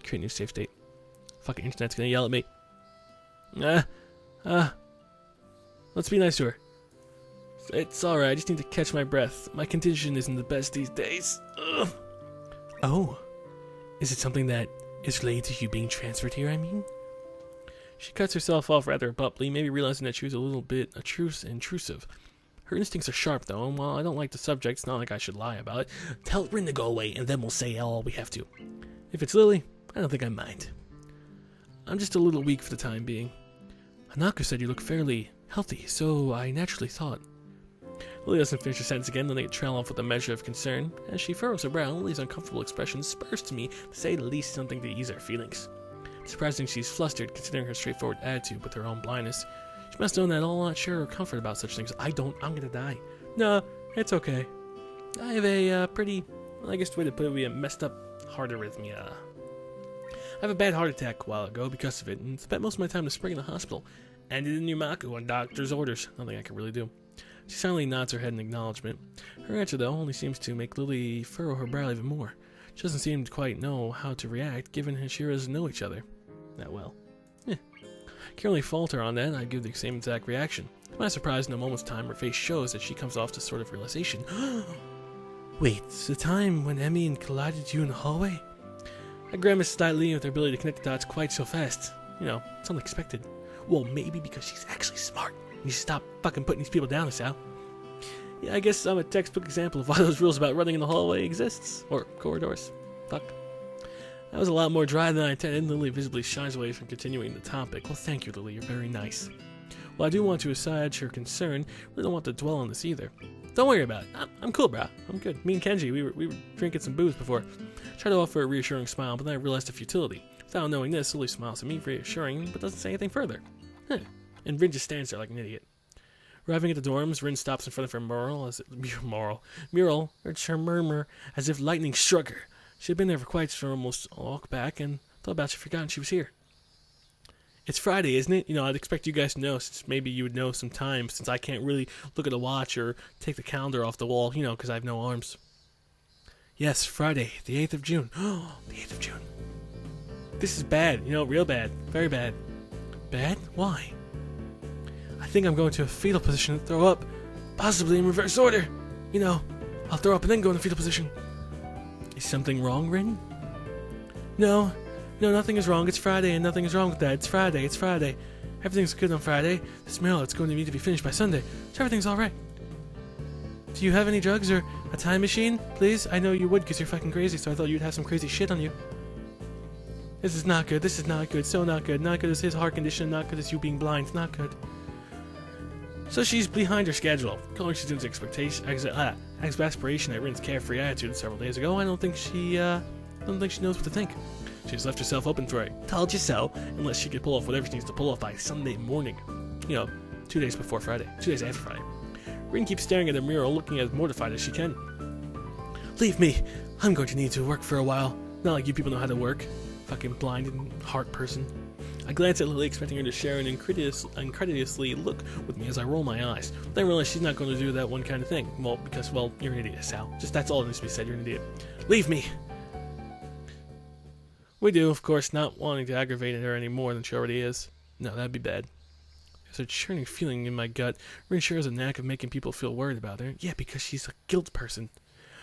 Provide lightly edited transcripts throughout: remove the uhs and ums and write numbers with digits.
Create new save state. Fucking internet's gonna yell at me. Let's be nice to her. It's alright, I just need to catch my breath. My condition isn't the best these days. Ugh. Oh. Is it something that is related to you being transferred here, I mean? She cuts herself off rather abruptly, maybe realizing that she was a little bit intrusive. Her instincts are sharp, though, and while I don't like the subject, it's not like I should lie about it. Tell Rin to go away, and then we'll say all we have to. If it's Lily, I don't think I mind. I'm just a little weak for the time being. Hanako said you look fairly healthy, so I naturally thought. Lily doesn't finish her sentence again, letting it trail off with a measure of concern. As she furrows her brow, Lily's uncomfortable expression spurs to me, to say the least, something to ease her feelings. It's surprising she's flustered, considering her straightforward attitude with her own blindness. She must own that all not sure or comfort about such things. I'm gonna die. No, it's okay. I have a pretty, I guess the way to put it would be a messed up heart arrhythmia. I have a bad heart attack a while ago because of it, and spent most of my time this spring in the hospital. Ended in Yamaku on doctor's orders. Nothing I can really do. She silently nods her head in acknowledgement. Her answer, though, only seems to make Lily furrow her brow even more. She doesn't seem to quite know how to react, given she doesn't know each other that well. Can't really fault her on that, and I'd give the same exact reaction. To my surprise, in a moment's time, her face shows that she comes off to sort of realization. Wait, it's the time when Emmy collided you in the hallway? I grimaced slightly with her ability to connect the dots quite so fast. You know, it's unexpected. Well, maybe because she's actually smart. You should stop fucking putting these people down, Hisao. Yeah, I guess I'm a textbook example of why those rules about running in the hallway exists. Or corridors. Fuck. That was a lot more dry than I intended. Lily visibly shies away from continuing the topic. Well, thank you, Lily. You're very nice. Well, I do want to assuage her concern. Really don't want to dwell on this either. Don't worry about it. I'm cool, brah. I'm good. Me and Kenji, we were drinking some booze before. Tried to offer a reassuring smile, but then I realized the futility. Without knowing this, Lily smiles at me, reassuring, but doesn't say anything further. And Rin just stands there like an idiot. Arriving at the dorms, Rin stops in front of her mural, urged her murmur as if lightning struck her. She had been there for quite for almost a walk back, and thought about she'd forgotten she was here. It's Friday, isn't it? You know, I'd expect you guys to know, since maybe you would know some time, since I can't really look at a watch or take the calendar off the wall, you know, because I have no arms. Yes, Friday, the 8th of June. Oh, the 8th of June. This is bad, you know, real bad. Very bad. Bad? Why? I think I'm going to a fetal position to throw up, possibly in reverse order. You know, I'll throw up and then go into fetal position. Is something wrong, Rin? No, nothing is wrong. It's Friday and nothing is wrong with that. It's Friday. Everything's good on Friday. This mail is going to need to be finished by Sunday, so everything's alright. Do you have any drugs or a time machine, please? I know you would because you're fucking crazy, so I thought you'd have some crazy shit on you. This is not good. So not good. Not good as his heart condition, not good as you being blind. Not good. So she's behind her schedule. Calling she didn't exasperation at Rin's carefree attitude several days ago, I don't think she knows what to think. She's left herself open for a told you so, unless she could pull off whatever she needs to pull off by Sunday morning. You know, 2 days before Friday. 2 days after Friday. Rin keeps staring at the mural, looking as mortified as she can. Leave me. I'm going to need to work for a while. Not like you people know how to work. Fucking blind and heart person. I glance at Lily, expecting her to share an incredulously look with me as I roll my eyes. Then I realize she's not going to do that one kind of thing. Well, because, well, you're an idiot, Sal. Just that's all that needs to be said. You're an idiot. Leave me! We do, of course, not wanting to aggravate her any more than she already is. No, that'd be bad. There's a churning feeling in my gut. Rin sure has a knack of making people feel worried about her. Yeah, because she's a guilt person.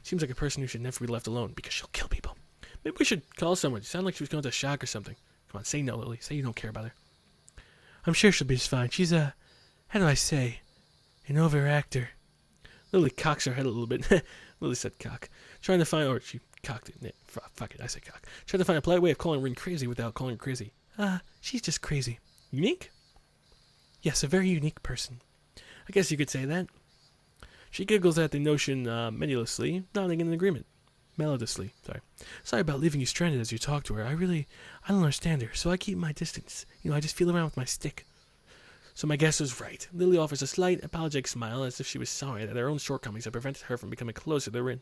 Seems like a person who should never be left alone, because she'll kill people. Maybe we should call someone. You sound like she was going to shock or something. Come on, say no, Lily. Say you don't care about her. I'm sure she'll be just fine. She's how do I say, an overactor. Lily cocks her head a little bit. Lily said cock. Trying to find, or she cocked it. Fuck it, I said cock. Trying to find a polite way of calling Rin crazy without calling her crazy. She's just crazy. Unique? Yes, a very unique person. I guess you could say that. She giggles at the notion melodiously, nodding in agreement. Sorry about leaving you stranded as you talk to her. I don't understand her, so I keep my distance. You know, I just feel around with my stick. So my guess was right. Lily offers a slight, apologetic smile as if she was sorry that her own shortcomings had prevented her from becoming closer to Rin.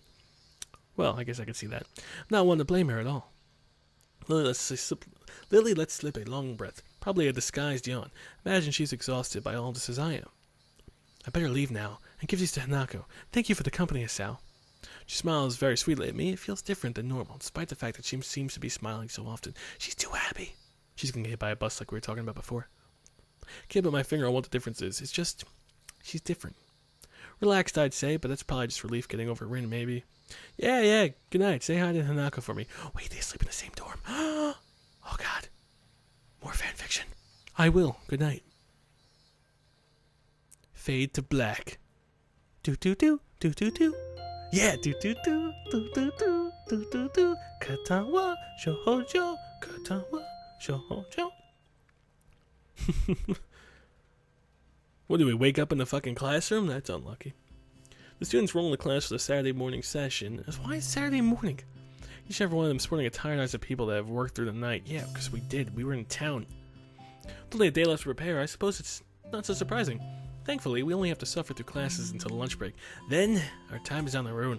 Well, I guess I could see that. I'm not one to blame her at all. Lily lets slip a long breath, probably a disguised yawn. Imagine she's exhausted by all this as I am. I better leave now, and give these to Hanako. Thank you for the company, Hisao. She smiles very sweetly at me. It feels different than normal, despite the fact that she seems to be smiling so often. She's too happy. She's gonna get hit by a bus like we were talking about before. Can't put my finger on what the difference is. It's just, she's different. Relaxed, I'd say, but that's probably just relief getting over Rin, maybe. Yeah, good night. Say hi to Hanako for me. Wait, they sleep in the same dorm. Oh, God. More fan fiction. I will. Good night. Fade to black. Do-do-do, do-do-do. Yeah, do-do-do, do-do-do, do-do-do. Katawa Shoujo, Katawa Shoujo. What do we wake up in the fucking classroom? That's unlucky. The students roll into class for the Saturday morning session. Why is Saturday morning? Each and every one of them sporting a tired eyes of people that have worked through the night. Yeah, because we did. We were in town. With only a day left to prepare, I suppose it's not so surprising. Thankfully, we only have to suffer through classes until the lunch break. Then, our time is on the road.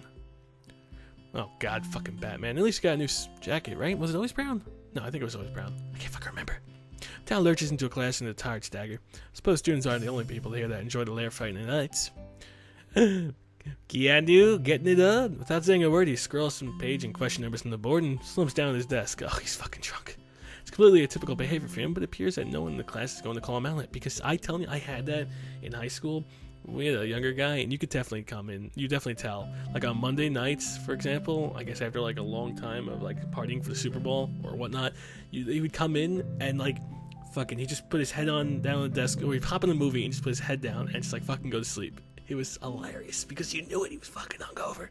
Oh God, fucking Batman. At least you got a new jacket, right? Was it always brown? No, I think it was always brown. I can't fucking remember. Town lurches into a class in a tired stagger. I suppose students aren't the only people here that enjoy the lair fight in the nights. Keanu, getting it done. Without saying a word, he scrolls some page and question numbers on the board and slumps down at his desk. Oh, he's fucking drunk. It's completely atypical behavior for him, but it appears that no one in the class is going to call him out on it. Because I tell you, I had that in high school. We had a younger guy, and you could definitely come in. You definitely tell. Like on Monday nights, for example, I guess after like a long time of like partying for the Super Bowl or whatnot, he would come in and like fucking, he just put his head down on the desk, or he'd hop in the movie and just put his head down and just like fucking go to sleep. It was hilarious because you knew it. He was fucking hungover.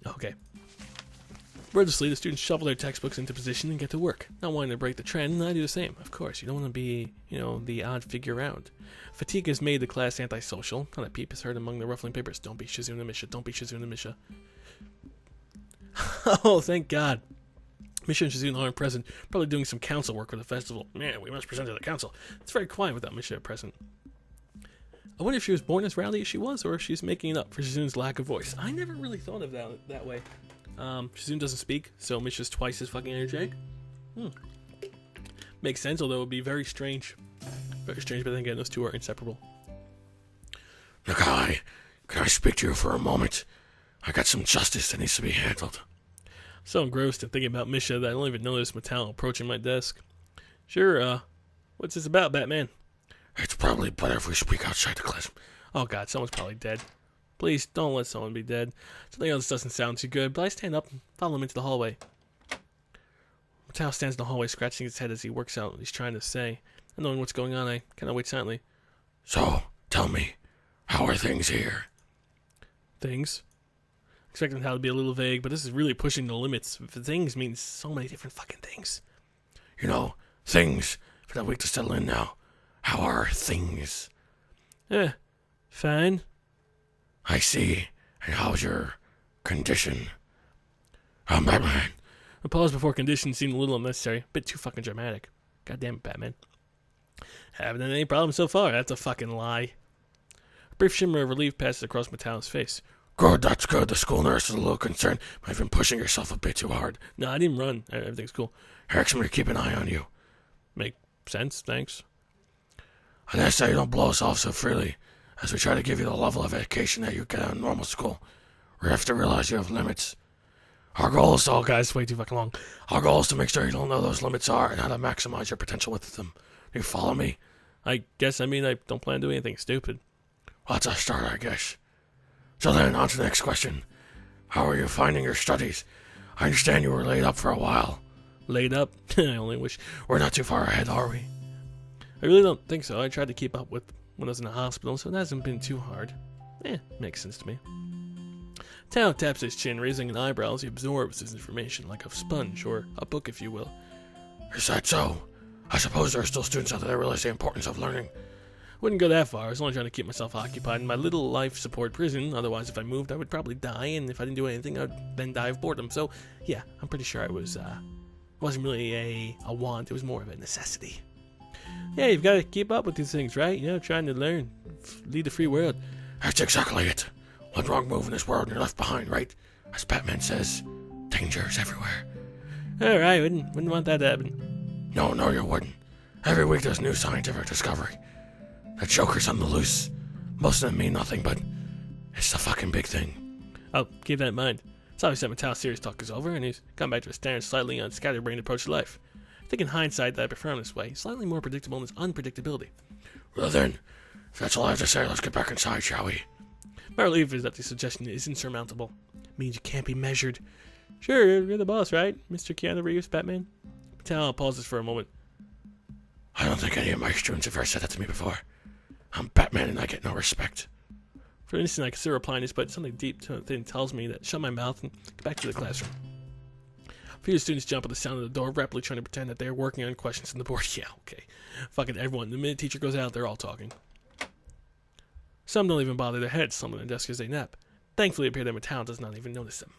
Okay. Wordlessly, the students shovel their textbooks into position and get to work. Not wanting to break the trend, I do the same. Of course, you don't want to be, the odd figure around. Fatigue has made the class antisocial. Not a peep is heard among the ruffling papers. Don't be Shizuna Misha. Don't be Shizuna Misha. Oh, thank God. Misha and Shizuna aren't present. Probably doing some council work for the festival. Man, we must present to the council. It's very quiet without Misha present. I wonder if she was born as rowdy as she was, or if she's making it up for Shizuna's lack of voice. I never really thought of that way. Shizuna doesn't speak, so Misha's twice as fucking energetic. Makes sense, although it would be very strange. Very strange, but then again, those two are inseparable. Nakai, can I speak to you for a moment? I got some justice that needs to be handled. So engrossed in thinking about Misha that I don't even notice Mattel approaching my desk. Sure, what's this about, Batman? It's probably better if we speak outside the classroom. Oh God, someone's probably dead. Please, don't let someone be dead. Something else doesn't sound too good, but I stand up and follow him into the hallway. Mattel stands in the hallway, scratching his head as he works out what he's trying to say. Not knowing what's going on, I kind of wait silently. So, tell me, how are things here? Things? Expecting how to be a little vague, but this is really pushing the limits. Things means so many different fucking things. Things for that week to settle in now. How are things? Fine. I see. And how's your condition? I'm Batman. A pause before condition seemed a little unnecessary. A bit too fucking dramatic. Goddamn it, Batman. Haven't had any problems so far. That's a fucking lie. A brief shimmer of relief passes across Metal's face. Good, that's good. The school nurse is a little concerned. Might have been pushing yourself a bit too hard. No, I didn't run. Everything's cool. Ask me to keep an eye on you. Make sense, thanks. And that's how you don't blow us off so freely, as we try to give you the level of education that you get out of normal school. We have to realize you have limits. Our goal is to... Oh, guys, way too fucking long. Our goal is to make sure you don't know those limits are and how to maximize your potential with them. Do you follow me? I don't plan to do anything stupid. Well, that's a start, I guess. So then, on to the next question. How are you finding your studies? I understand you were laid up for a while. Laid up? I only wish. We're not too far ahead, are we? I really don't think so. I tried to keep up with when I was in the hospital, so it hasn't been too hard. Makes sense to me. Tao taps his chin, raising an eyebrow as he absorbs this information like a sponge, or a book, if you will. Is that so? I suppose there are still students out there that realize the importance of learning. Wouldn't go that far. I was only trying to keep myself occupied in my little life support prison. Otherwise, if I moved, I would probably die, and if I didn't do anything, I would then die of boredom. So, yeah, I'm pretty sure it wasn't really a want. It was more of a necessity. Yeah, you've got to keep up with these things, right? Trying to learn, lead the free world. That's exactly it. One wrong move in this world and you're left behind, right? As Batman says, danger is everywhere. Alright, wouldn't want that to happen. No, you wouldn't. Every week there's new scientific discovery. The Joker's on the loose. Most of them mean nothing, but it's the fucking big thing. I'll keep that in mind. It's obvious that Mattel's serious talk is over, and he's come back to a standard, slightly scatterbrained approach to life. I think in hindsight that I prefer him this way, slightly more predictable in his unpredictability. Well then, if that's all I have to say, let's get back inside, shall we? My relief is that the suggestion is insurmountable. It means you can't be measured. Sure, you're the boss, right, Mr. Keanu Reeves, Batman? Mattel pauses for a moment. I don't think any of my students have ever said that to me before. I'm Batman and I get no respect. For an instant I consider replying this, but something deep within tells me that shut my mouth and get back to the classroom. A few students jump at the sound of the door, rapidly trying to pretend that they are working on questions on the board. Yeah, okay. Fucking everyone. The minute teacher goes out, they're all talking. Some don't even bother their heads, slumping on their desk as they nap. Thankfully, it appears that Mattel does not even notice them.